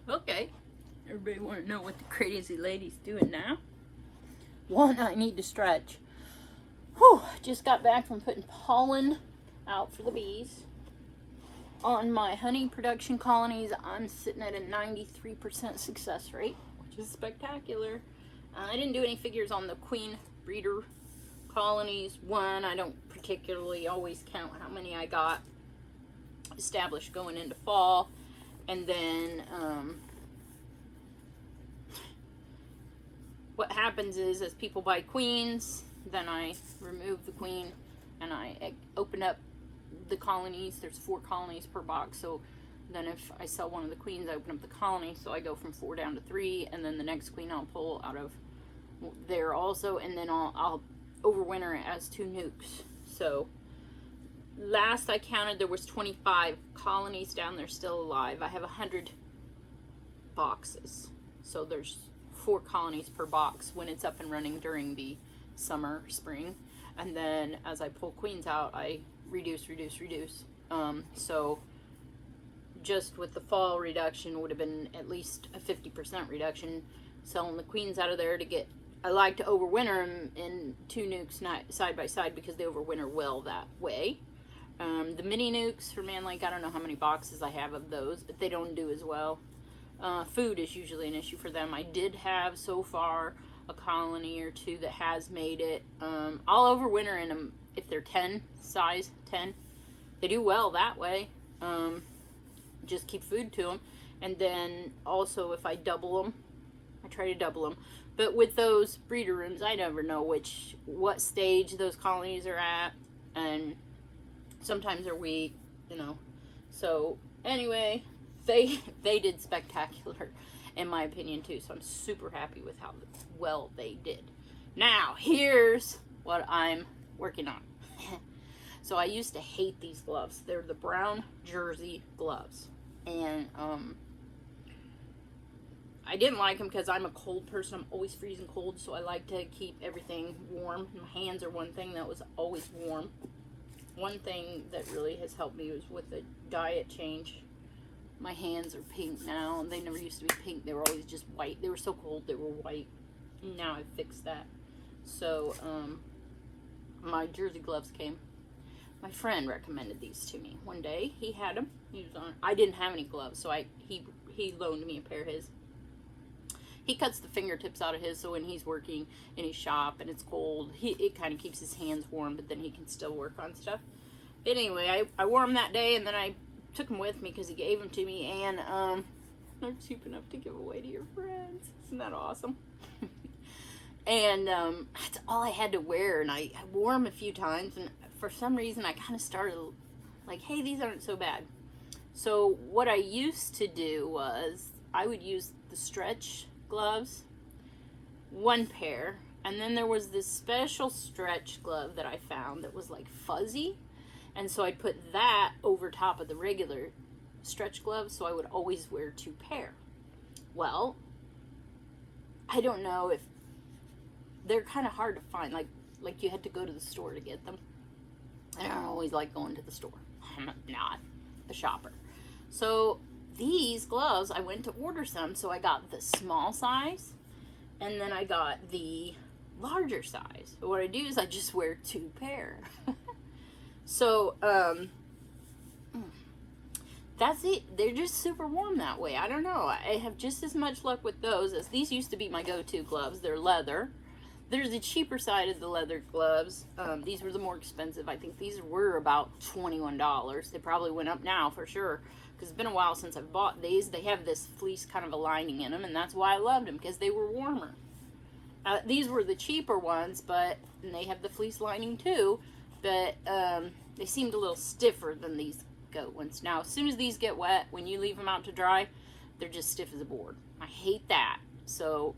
Okay. Everybody want to know what the crazy lady's doing now? One, I need to stretch. Whew, just got back from putting pollen out for the bees. On my honey production colonies, I'm sitting at a 93% success rate, which is spectacular. I didn't do any figures on the queen breeder colonies. One, I don't particularly always count how many I got established going into fall. And then what happens is, as people buy queens, then I remove the queen and I open up the colonies. There's 4 colonies per box, so then if I sell one of the queens, I open up the colony, so I go from 4 down to 3, and then the next queen I'll pull out of there also, and then I'll overwinter it as 2 nukes. So last I counted, there was 25 colonies down there still alive. I have 100 boxes, so there's 4 colonies per box when it's up and running during the summer, spring, and then as I pull queens out, I reduce. So just with the fall reduction would have been at least a 50% reduction. Selling the queens out of there to get, I like to overwinter them in 2 nukes side by side because they overwinter well that way. The mini nukes for Man Lake, I don't know how many boxes I have of those, but they don't do as well. Food is usually an issue for them. I did have so far a colony or 2 that has made it. I'll overwinter in them if they're 10 size, 10. They do well that way. Just keep food to them. And then also if I double them, I try to double them. But with those breeder rooms, I never know what stage those colonies are at, and sometimes they're weak, you know. So anyway, they did spectacular in my opinion too, so I'm super happy with how well they did. Now here's what I'm working on. So I used to hate these gloves. They're the brown jersey gloves, and I didn't like them because I'm a cold person. I'm always freezing cold, so I like to keep everything warm. My hands are one thing that was always warm. One thing that really has helped me was with the diet change. My hands are pink now. They never used to be pink. They were always just white. They were so cold they were white. Now I've fixed that. So my jersey gloves came. My friend recommended these to me one day. He had them. He was on. I didn't have any gloves, so he loaned me a pair of his. He cuts the fingertips out of his, so when he's working in his shop and it's cold, it kind of keeps his hands warm, but then he can still work on stuff. But anyway, I wore them that day, and then I took them with me because he gave them to me, and they're cheap enough to give away to your friends. Isn't that awesome? And that's all I had to wear, and I wore them a few times, and for some reason I kind of started like, hey, these aren't so bad. So what I used to do was I would use the stretch gloves, 1 pair, and then there was this special stretch glove that I found that was like fuzzy, and so I'd put that over top of the regular stretch gloves, so I would always wear 2 pair. Well, I don't know if they're kind of hard to find, like you had to go to the store to get them. I don't always like going to the store. I'm not a shopper. So these gloves, I went to order some, so I got the small size, and then I got the larger size. So what I do is I just wear 2 pair. So, that's it. They're just super warm that way. I don't know. I have just as much luck with those as these used to be my go-to gloves. They're leather. There's the cheaper side of the leather gloves. These were the more expensive. I think these were about $21. They probably went up now for sure, because it's been a while since I've bought these. They have this fleece kind of a lining in them, and that's why I loved them, because they were warmer. These were the cheaper ones, and they have the fleece lining too, but they seemed a little stiffer than these goat ones. Now, as soon as these get wet, when you leave them out to dry, they're just stiff as a board. I hate that. So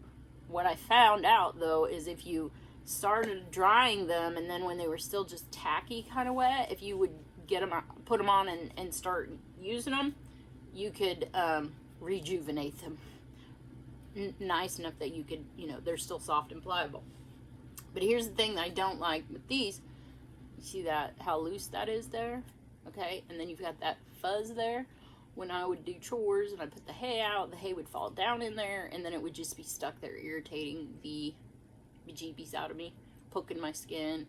what I found out, though, is if you started drying them, and then when they were still just tacky kind of wet, if you would get them, put them on and start using them, you could rejuvenate them nice enough that you could, they're still soft and pliable. But here's the thing that I don't like with these. You see that, how loose that is there? Okay, and then you've got that fuzz there. when I would do chores and I put the hay out, the hay would fall down in there, and then it would just be stuck there, irritating the bejeebies out of me, poking my skin.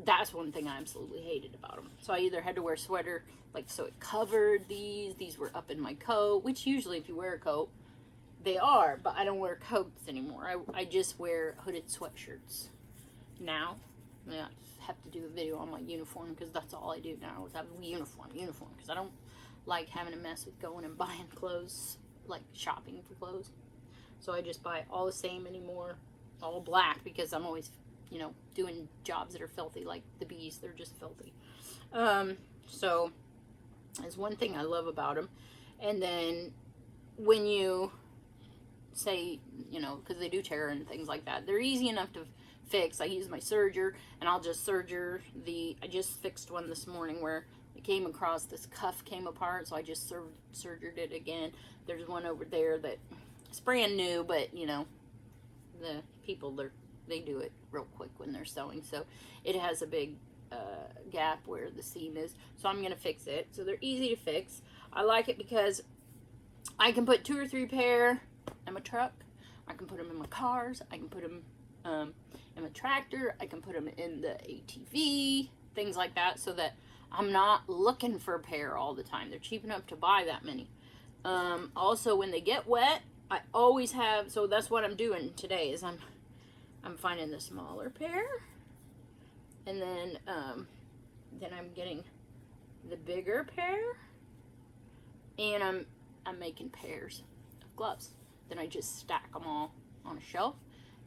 That's one thing I absolutely hated about them. So I either had to wear a sweater, like, so it covered these were up in my coat, which usually if you wear a coat, they are, but I don't wear coats anymore. I just wear hooded sweatshirts now. I have to do a video on my uniform, because that's all I do now, is have a uniform, because I don't like having to mess with going and buying clothes, like shopping for clothes. So I just buy all the same anymore, all black, because I'm always, you know, doing jobs that are filthy, like the bees. They're just filthy. So that's one thing I love about them. And then when you say, you know, because they do tear and things like that, they're easy enough to fix. I use my serger, and I'll just serger I just fixed one this morning where it came across, this cuff came apart, so I just sergered it again. There's one over there that it's brand new, but you know, the people, they do it real quick when they're sewing, so it has a big gap where the seam is, so I'm gonna fix it. So they're easy to fix. I like it because I can put 2 or 3 pair in my truck, I can put them in my cars, I can put them in my tractor, I can put them in the ATV, things like that, so that I'm not looking for a pair all the time. They're cheap enough to buy that many. Also, when they get wet, I always have, so that's what I'm doing today, is I'm finding the smaller pair, and then I'm getting the bigger pair, and I'm making pairs of gloves. Then I just stack them all on a shelf,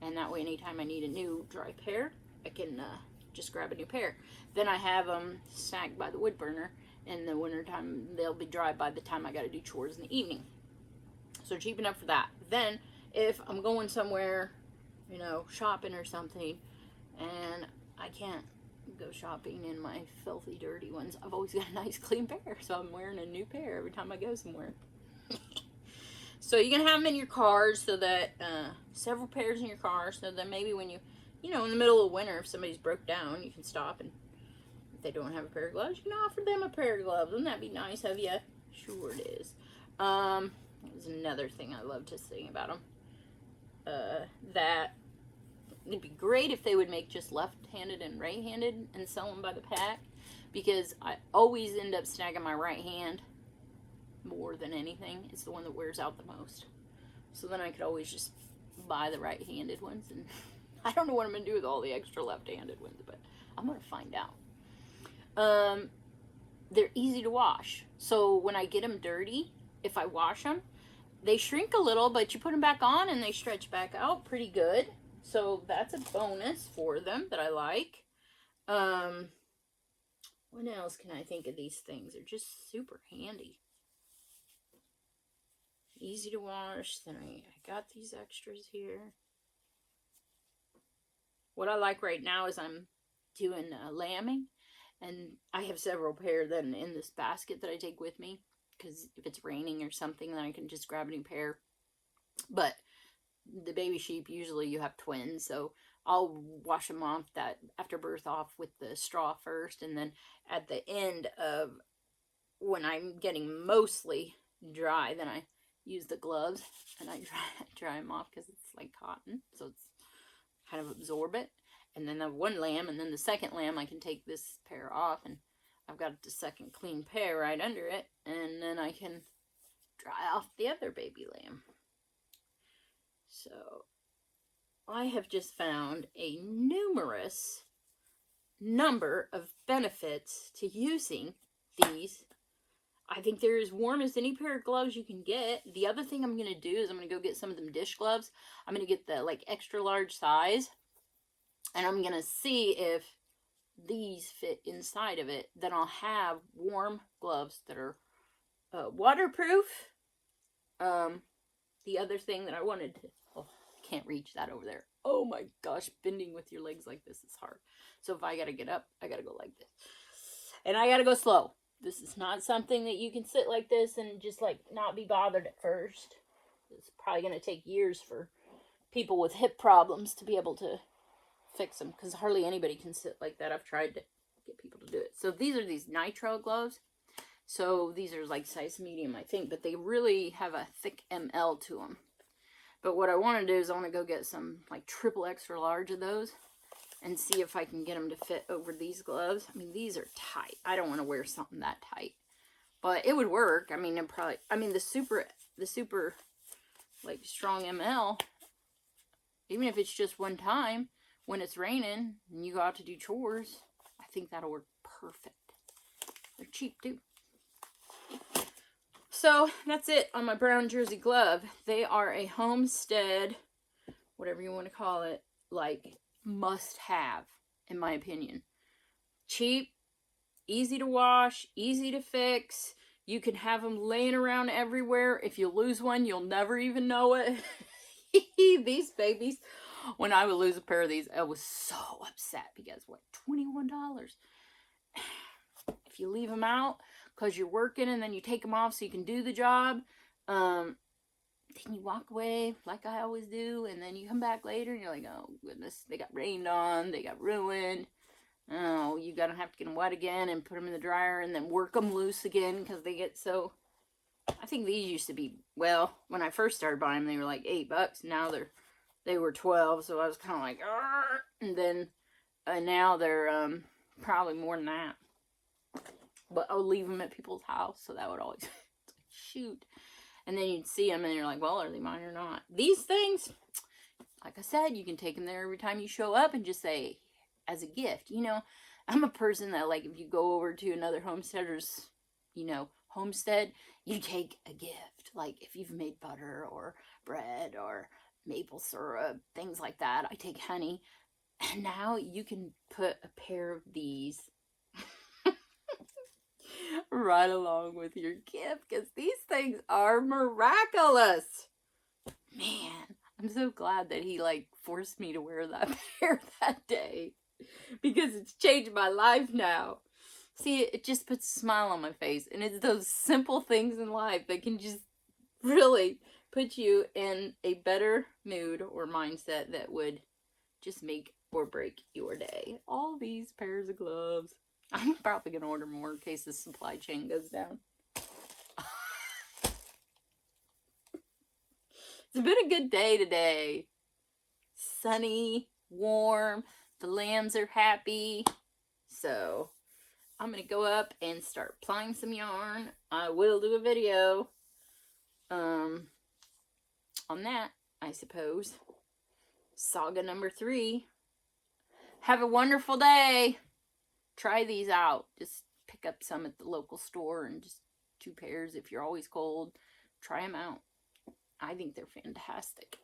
and that way anytime I need a new dry pair, I can just grab a new pair. Then I have them stacked by the wood burner. In the wintertime, they'll be dry by the time I got to do chores in the evening. So cheap enough for that. Then if I'm going somewhere, you know, shopping or something, and I can't go shopping in my filthy, dirty ones, I've always got a nice clean pair, so I'm wearing a new pair every time I go somewhere. So you can have them in your cars, so that several pairs in your car, so that maybe when you know, in the middle of winter, if somebody's broke down, you can stop, and if they don't have a pair of gloves, you can offer them a pair of gloves. Wouldn't that be nice of you? Sure it is. There's another thing I love to say about them. That it'd be great if they would make just left-handed and right-handed and sell them by the pack, because I always end up snagging my right hand more than anything. It's the one that wears out the most. So then I could always just buy the right-handed ones, and I don't know what I'm going to do with all the extra left-handed ones, but I'm going to find out. They're easy to wash. So when I get them dirty, if I wash them, they shrink a little, but you put them back on and they stretch back out pretty good. So that's a bonus for them that I like. What else can I think of these things? They're just super handy. Easy to wash. Then I got these extras here. What I like right now is I'm doing lambing, and I have several pair then in this basket that I take with me, because if it's raining or something, then I can just grab a new pair. But the baby sheep, usually you have twins, so I'll wash them off that after birth off with the straw first, and then at the end of when I'm getting mostly dry, then I use the gloves and I dry them off, because it's like cotton, so it's kind of absorb it. And then the one lamb, and then the second lamb, I can take this pair off, and I've got the second clean pair right under it, and then I can dry off the other baby lamb. So I have just found a numerous number of benefits to using these. I think they're as warm as any pair of gloves you can get. The other thing I'm going to do is I'm going to go get some of them dish gloves. I'm going to get the like extra large size, and I'm going to see if these fit inside of it. Then I'll have warm gloves that are waterproof. The other thing that I wanted to, oh, I can't reach that over there. Oh my gosh, bending with your legs like this is hard. So if I got to get up, I got to go like this. And I got to go slow. This is not something that you can sit like this and just like not be bothered at first. It's probably going to take years for people with hip problems to be able to fix them, because hardly anybody can sit like that. I've tried to get people to do it. So these are these nitrile gloves. So these are like size medium, I think, but they really have a thick ML to them. But what I want to do is I want to go get some like triple extra large of those and see if I can get them to fit over these gloves. I mean, these are tight. I don't want to wear something that tight, but it would work. I mean, the super like strong ML, even if it's just one time when it's raining and you go out to do chores, I think that'll work perfect. They're cheap too. So that's it on my brown jersey glove. They are a Homestead, whatever you want to call it, like must have, in my opinion. Cheap, easy to wash, easy to fix. You can have them laying around everywhere. If you lose one, you'll never even know it. These babies, when I would lose a pair of these, I was so upset because what, $21? If you leave them out because you're working and then you take them off so you can do the job, then you walk away like I always do, and then you come back later and you're like, oh goodness, they got rained on, they got ruined. Oh, you gotta have to get them wet again and put them in the dryer and then work them loose again because they get so. I think these used to be, well, when I first started buying them, they were like $8. Now they were 12, so I was kind of like, argh! And then now they're probably more than that. But I'll leave them at people's house, so that would always shoot. And then you'd see them and you're like, well, are they mine or not? These things, like I said, you can take them there every time you show up and just say, as a gift. You know, I'm a person that, like, if you go over to another homesteader's, you know, homestead, you take a gift. Like, if you've made butter or bread or maple syrup, things like that, I take honey. And now you can put a pair of these right along with your gift, because these things are miraculous. Man, I'm so glad that he like forced me to wear that pair that day, because it's changed my life now. See, it just puts a smile on my face, and it's those simple things in life that can just really put you in a better mood or mindset that would just make or break your day. All these pairs of gloves. I'm probably going to order more in case the supply chain goes down. It's been a good day today. Sunny, warm, the lambs are happy. So I'm going to go up and start plying some yarn. I will do a video on that, I suppose. Saga number 3. Have a wonderful day. Try these out. Just pick up some at the local store and just 2 pairs if you're always cold. Try them out. I think they're fantastic.